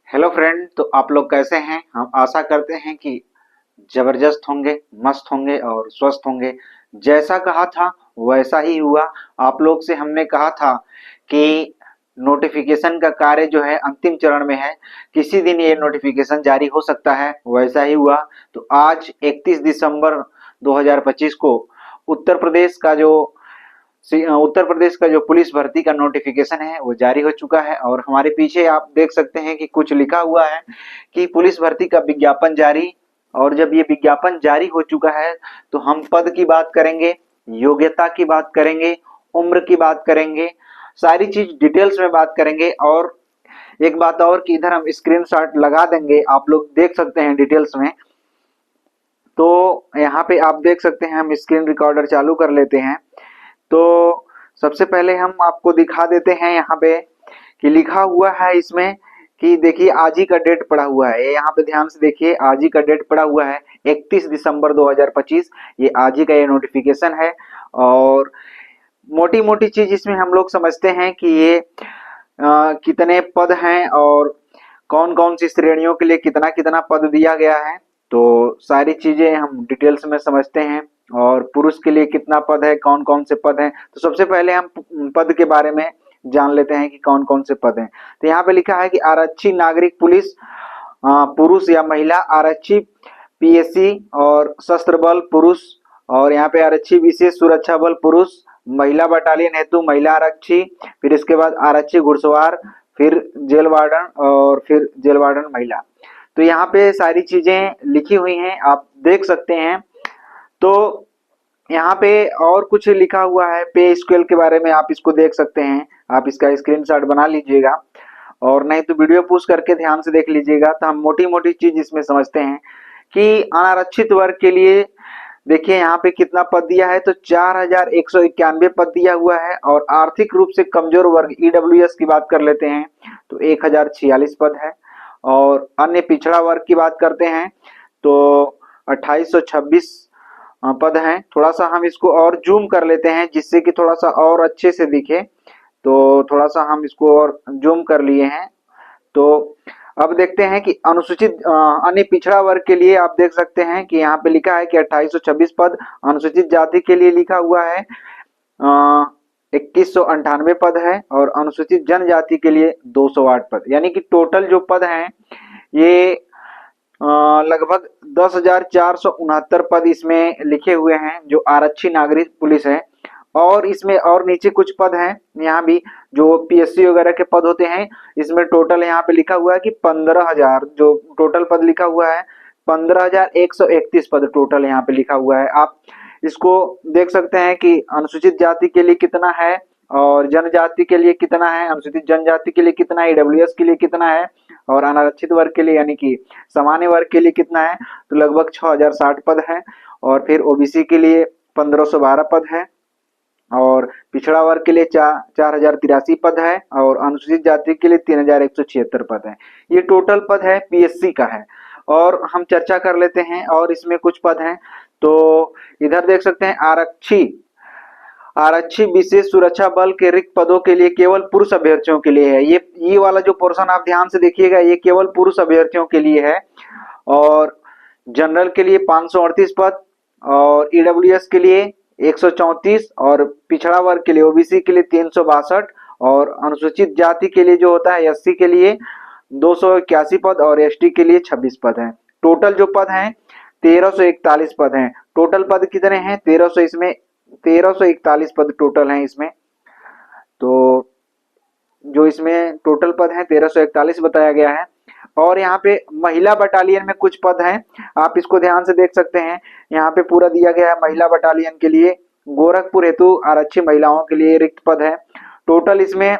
Hello friend. तो आप लोग कैसे हैं? हम आशा करते हैं कि जबरदस्त होंगे, मस्त होंगे और स्वस्थ होंगे। जैसा कहा था वैसा ही हुआ। आप लोग से हमने कहा था कि नोटिफिकेशन का कार्य जो है अंतिम चरण में है, किसी दिन ये नोटिफिकेशन जारी हो सकता है, वैसा ही हुआ। तो आज 31 दिसंबर 2025 को उत्तर प्रदेश का जो उत्तर प्रदेश का जो पुलिस भर्ती का नोटिफिकेशन है वो जारी हो चुका है। और हमारे पीछे आप देख सकते हैं कि कुछ लिखा हुआ है कि पुलिस भर्ती का विज्ञापन जारी। और जब ये विज्ञापन जारी हो चुका है तो हम पद की बात करेंगे, योग्यता की बात करेंगे, उम्र की बात करेंगे, सारी चीज डिटेल्स में बात करेंगे। और एक बात और कि इधर हम स्क्रीनशॉट लगा देंगे, आप लोग देख सकते हैं डिटेल्स में। तो यहाँ पे आप देख सकते हैं, हम स्क्रीन रिकॉर्डर चालू कर लेते हैं। तो सबसे पहले हम आपको दिखा देते हैं यहाँ पे कि लिखा हुआ है इसमें कि देखिए आज ही का डेट पड़ा हुआ है। ये यहाँ पे ध्यान से देखिए, आज ही का डेट पड़ा हुआ है 31 दिसंबर 2025। ये आज ही का ये नोटिफिकेशन है। और मोटी मोटी चीज इसमें हम लोग समझते हैं कि ये कितने पद हैं और कौन कौन सी श्रेणियों के लिए कितना कितना पद दिया गया है। तो सारी चीजें हम डिटेल्स में समझते हैं। और पुरुष के लिए कितना पद है, कौन कौन से पद हैं। तो सबसे पहले हम पद के बारे में जान लेते हैं कि कौन कौन से पद हैं। तो यहाँ पे लिखा है कि आरक्षी नागरिक पुलिस, पुरुष या महिला आरक्षी पीएससी और सशस्त्र बल पुरुष। और यहाँ पे आरक्षी विशेष सुरक्षा बल पुरुष, महिला बटालियन हेतु महिला आरक्षी, फिर इसके बाद आरक्षी घुड़सवार, फिर जेल वार्डन और फिर जेल वार्डन महिला। तो यहाँ पे सारी चीजें लिखी हुई हैं, आप देख सकते हैं। तो यहाँ पे और कुछ लिखा हुआ है पे स्केल के बारे में, आप इसको देख सकते हैं। आप इसका स्क्रीनशॉट बना लीजिएगा और नहीं तो वीडियो पुश करके ध्यान से देख लीजिएगा। तो हम मोटी मोटी चीज इसमें समझते हैं कि अनारक्षित वर्ग के लिए देखिए यहाँ पे कितना पद दिया है। तो 4191 पद दिया हुआ है। और आर्थिक रूप से कमजोर वर्ग ईडब्ल्यूएस की बात कर लेते हैं तो 1046 पद है। और अन्य पिछड़ा वर्ग की बात करते हैं तो 2826 पद हैं। थोड़ा सा हम इसको और जूम कर लेते हैं जिससे कि थोड़ा सा और अच्छे से दिखे। तो थोड़ा सा हम इसको और जूम कर लिए हैं। तो अब देखते हैं कि अनुसूचित अन्य पिछड़ा वर्ग के लिए आप देख सकते हैं कि यहाँ पे लिखा है कि 2826 पद। अनुसूचित जाति के लिए लिखा हुआ है 2198 पद है। और अनुसूचित जनजाति के लिए 208 पद, यानी कि टोटल जो पद हैं ये लगभग 10,469 पद इसमें लिखे हुए हैं जो आरक्षी नागरिक पुलिस है। और इसमें और नीचे कुछ पद हैं यहाँ भी जो पीएससी वगैरह के पद होते हैं। इसमें टोटल यहाँ पे लिखा हुआ है कि 15,000 जो टोटल पद लिखा हुआ है, 15,131 पद टोटल यहाँ पे लिखा हुआ है। आप इसको देख सकते हैं कि अनुसूचित जाति के लिए कितना है और जनजाति के लिए कितना है, अनुसूचित जनजाति के लिए कितना है, ईडब्ल्यूएस के लिए कितना है, और अनारक्षित वर्ग के लिए यानी कि सामान्य वर्ग के लिए कितना है। तो लगभग 6,060 पद है। और फिर ओबीसी के लिए 1,512 पद है। और पिछड़ा वर्ग के लिए 4,083 पद है। और अनुसूचित जाति के लिए 3,176 पद है। ये टोटल पद है पीएससी का है। और हम चर्चा कर लेते हैं और इसमें कुछ पद हैं। तो इधर देख सकते हैं आरक्षी आरक्षी विशेष सुरक्षा बल के रिक्त पदों के लिए केवल पुरुष अभ्यर्थियों के लिए है। ये वाला जो पोर्शन आप ध्यान से देखिएगा, ये केवल पुरुष अभ्यर्थियों के लिए है। और जनरल के लिए 538 पद, और ईडब्ल्यूएस के लिए 134, और पिछड़ा वर्ग के लिए ओबीसी के लिए 362, और अनुसूचित जाति के लिए जो होता है एससी के लिए 281 पद, और एसटी के लिए 26 पद हैं। टोटल जो पद हैं 1341 पद हैं। टोटल पद कितने हैं? 1300, इसमें 1341 पद टोटल हैं इसमें। तो जो इसमें टोटल पद हैं 1341 बताया गया है। और यहाँ पे महिला बटालियन में कुछ पद हैं, आप इसको ध्यान से देख सकते हैं। यहाँ पे पूरा दिया गया है महिला बटालियन के लिए। गोरखपुर हेतु आरक्षी महिलाओं के लिए रिक्त पद है। टोटल इसमें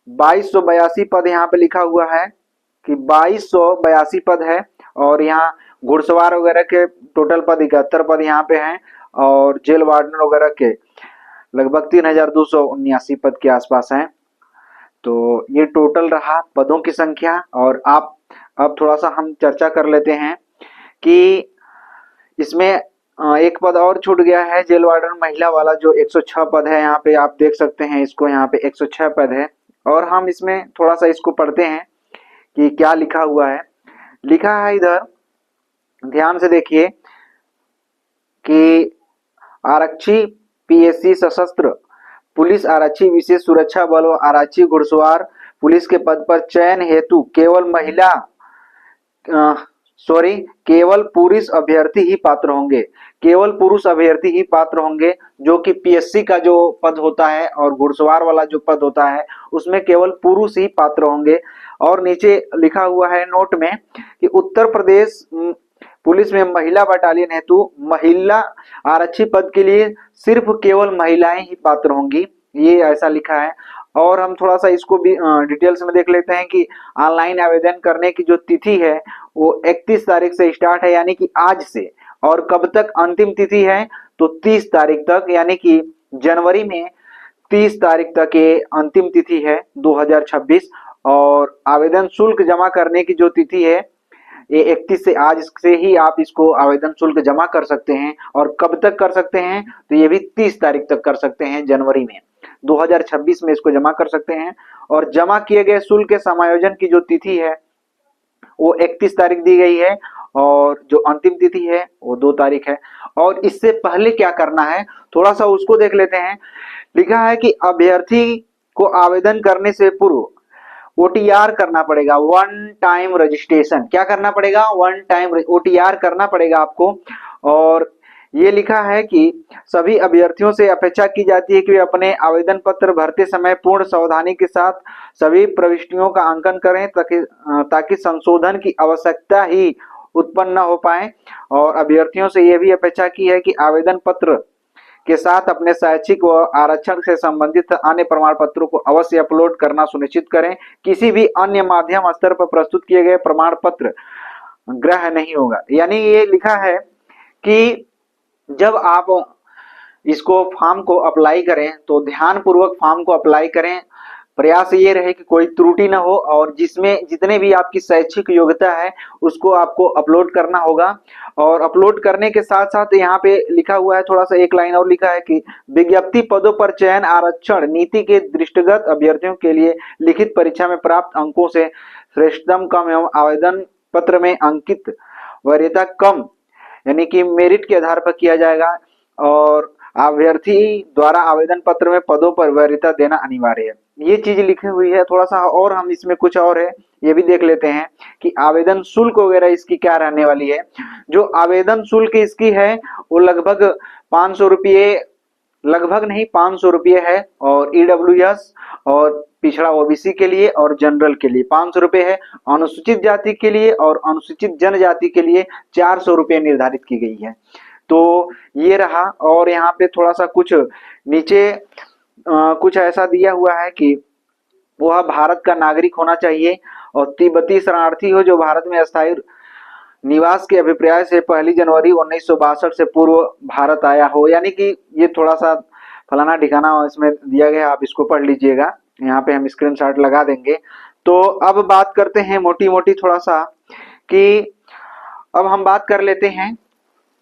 2282 पद यहाँ पे लिखा हुआ है कि 2282 पद है। और यहाँ घुड़सवार वगैरह के टोटल पद 71 पद यहाँ पे हैं। और जेल वार्डन वगैरह के लगभग 3,279 पद के आसपास हैं। तो ये टोटल रहा पदों की संख्या। और आप अब थोड़ा सा हम चर्चा कर लेते हैं कि इसमें एक पद और छूट गया है, जेल वार्डन महिला वाला जो 106 पद है। यहाँ पे आप देख सकते हैं इसको, यहाँ पे 106 पद है। और हम इसमें थोड़ा सा इसको पढ़ते हैं कि क्या लिखा हुआ है। लिखा है इधर, ध्यान से देखिए कि आरक्षी, पीएससी सशस्त्र पुलिस आरक्षी, विशेष सुरक्षा बल व आरक्षी घुड़सवार पुलिस के पद पर चयन हेतु केवल पुरुष अभ्यर्थी ही पात्र होंगे। केवल पुरुष अभ्यर्थी ही पात्र होंगे, जो कि पीएससी का जो पद होता है और घुड़सवार वाला जो पद होता है उसमें केवल पुरुष ही पात्र होंगे। और नीचे लिखा हुआ है नोट में कि उत्तर प्रदेश पुलिस में महिला बटालियन हेतु महिला आरक्षी पद के लिए सिर्फ केवल महिलाएं ही पात्र होंगी, ये ऐसा लिखा है। और हम थोड़ा सा इसको भी डिटेल्स में देख लेते हैं कि ऑनलाइन आवेदन करने की जो तिथि है वो 31 तारीख से स्टार्ट है, यानी कि आज से। और कब तक अंतिम तिथि है, तो 30 तारीख तक, यानी कि जनवरी में 30 तारीख तक ये अंतिम तिथि है 2026। और आवेदन शुल्क जमा करने की जो तिथि है ये 31 से, आज से ही आप इसको आवेदन शुल्क जमा कर सकते हैं। और कब तक कर सकते हैं, तो ये भी 30 तारीख तक कर सकते हैं, जनवरी में 2026 में इसको जमा कर सकते हैं। और जमा किए गए शुल्क के समायोजन की जो तिथि है वो 31 तारीख दी गई है, और जो अंतिम तिथि है वो 2 तारीख है। और इससे पहले क्या करना है, थोड़ा सा उसको देख लेते हैं। लिखा है कि अभ्यर्थी को आवेदन करने से पूर्व ओटीआर करना पड़ेगा, वन टाइम रजिस्ट्रेशन। क्या करना पड़ेगा, वन टाइम ओटीआर करना पड़ेगा आपको। और ये लिखा है कि सभी अभ्यर्थियों से अपेक्षा की जाती है कि वे अपने आवेदन पत्र भरते समय पूर्ण सावधानी के साथ सभी प्रविष्टियों का अंकन करें, ताकि संशोधन की आवश्यकता ही उत्पन्न न हो पाए। और अभ्यर्थियों से यह भी अपेक्षा की है कि आवेदन पत्र के साथ अपने शैक्षिक व आरक्षण से संबंधित अन्य प्रमाण पत्रों को अवश्य अपलोड करना सुनिश्चित करें। किसी भी अन्य माध्यम स्तर पर प्रस्तुत किए गए प्रमाण पत्र ग्राह्य नहीं होगा। यानी ये लिखा है कि जब आप इसको फॉर्म को अप्लाई करें तो ध्यान पूर्वक फॉर्म को अप्लाई करें। प्रयास ये रहे कि कोई त्रुटि ना हो, और जिसमें जितने भी आपकी शैक्षिक योग्यता है उसको आपको अपलोड करना होगा। और अपलोड करने के साथ साथ यहाँ पे लिखा हुआ है, थोड़ा सा एक लाइन और लिखा है कि विज्ञप्ति पदों पर चयन आरक्षण नीति के दृष्टिगत अभ्यर्थियों के लिए लिखित परीक्षा में प्राप्त अंकों से श्रेष्ठतम कम एवं आवेदन पत्र में अंकित वरीयता कम, यानी कि मेरिट के आधार पर किया जाएगा। और अभ्यर्थी द्वारा आवेदन पत्र में पदों पर वरीयता देना अनिवार्य है। ये चीज लिखी हुई है। थोड़ा सा और हम इसमें कुछ और है ये भी देख लेते हैं कि आवेदन शुल्क वगैरह इसकी क्या रहने वाली है। जो आवेदन शुल्क इसकी है वो लगभग 500 रुपये, लगभग नहीं 500 रुपये है। और ईडब्ल्यूएस और पिछड़ा ओबीसी के लिए और जनरल के लिए 500 रुपये है। अनुसूचित जाति के लिए और अनुसूचित जनजाति के लिए 400 रुपये निर्धारित की गई है। तो ये रहा। और यहाँ पे थोड़ा सा कुछ नीचे कुछ ऐसा दिया हुआ है कि वह भारत का नागरिक होना चाहिए और तिब्बती शरणार्थी हो जो भारत में अस्थायी निवास के अभिप्राय से 1 जनवरी 1962 से पूर्व भारत आया हो। यानी कि ये थोड़ा सा फलाना ठिकाना इसमें दिया गया, आप इसको पढ़ लीजिएगा। यहाँ पे हम स्क्रीनशॉट लगा देंगे। तो अब बात करते हैं मोटी मोटी थोड़ा सा कि अब हम बात कर लेते हैं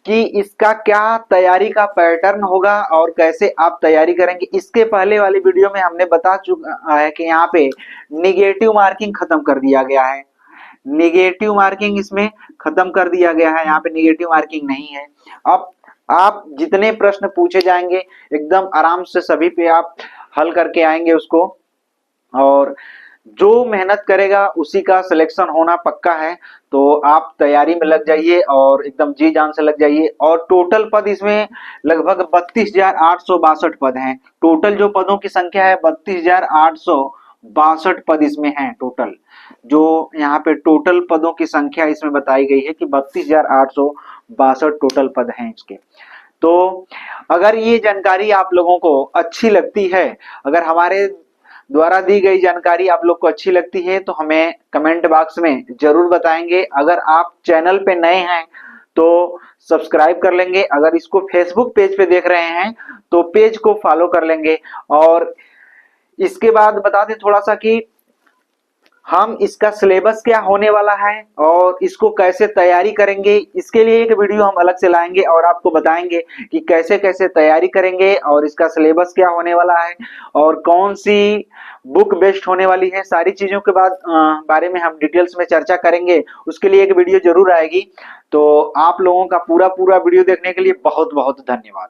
कि इसका क्या तैयारी का पैटर्न होगा और कैसे आप तैयारी करेंगे। इसके पहले वाली वीडियो में हमने बता चुका है कि यहाँ पे निगेटिव मार्किंग खत्म कर दिया गया है। निगेटिव मार्किंग इसमें खत्म कर दिया गया है, यहाँ पे निगेटिव मार्किंग नहीं है। अब आप जितने प्रश्न पूछे जाएंगे एकदम आराम से सभी पे आप हल करके आएंगे उसको। और जो मेहनत करेगा उसी का सिलेक्शन होना पक्का है। तो आप तैयारी में लग जाइए और एकदम जी जान से लग जाइए। और टोटल पद इसमें लगभग 32,862 पद हैं। टोटल जो पदों की संख्या है 32,862 पद इसमें हैं टोटल। जो यहाँ पे टोटल पदों की संख्या इसमें बताई गई है कि 32,862 टोटल पद हैं इसके। तो अगर ये जानकारी आप लोगों को अच्छी लगती है, अगर हमारे द्वारा दी गई जानकारी आप लोग को अच्छी लगती है तो हमें कमेंट बॉक्स में जरूर बताएंगे। अगर आप चैनल पे नए हैं तो सब्सक्राइब कर लेंगे। अगर इसको फेसबुक पेज पे देख रहे हैं तो पेज को फॉलो कर लेंगे। और इसके बाद बता दें थोड़ा सा कि हम इसका सिलेबस क्या होने वाला है और इसको कैसे तैयारी करेंगे, इसके लिए एक वीडियो हम अलग से लाएंगे और आपको बताएंगे कि कैसे कैसे तैयारी करेंगे और इसका सिलेबस क्या होने वाला है और कौन सी बुक बेस्ट होने वाली है। सारी चीजों के बारे में हम डिटेल्स में चर्चा करेंगे, उसके लिए एक वीडियो जरूर आएगी। तो आप लोगों का पूरा पूरा वीडियो देखने के लिए बहुत बहुत धन्यवाद।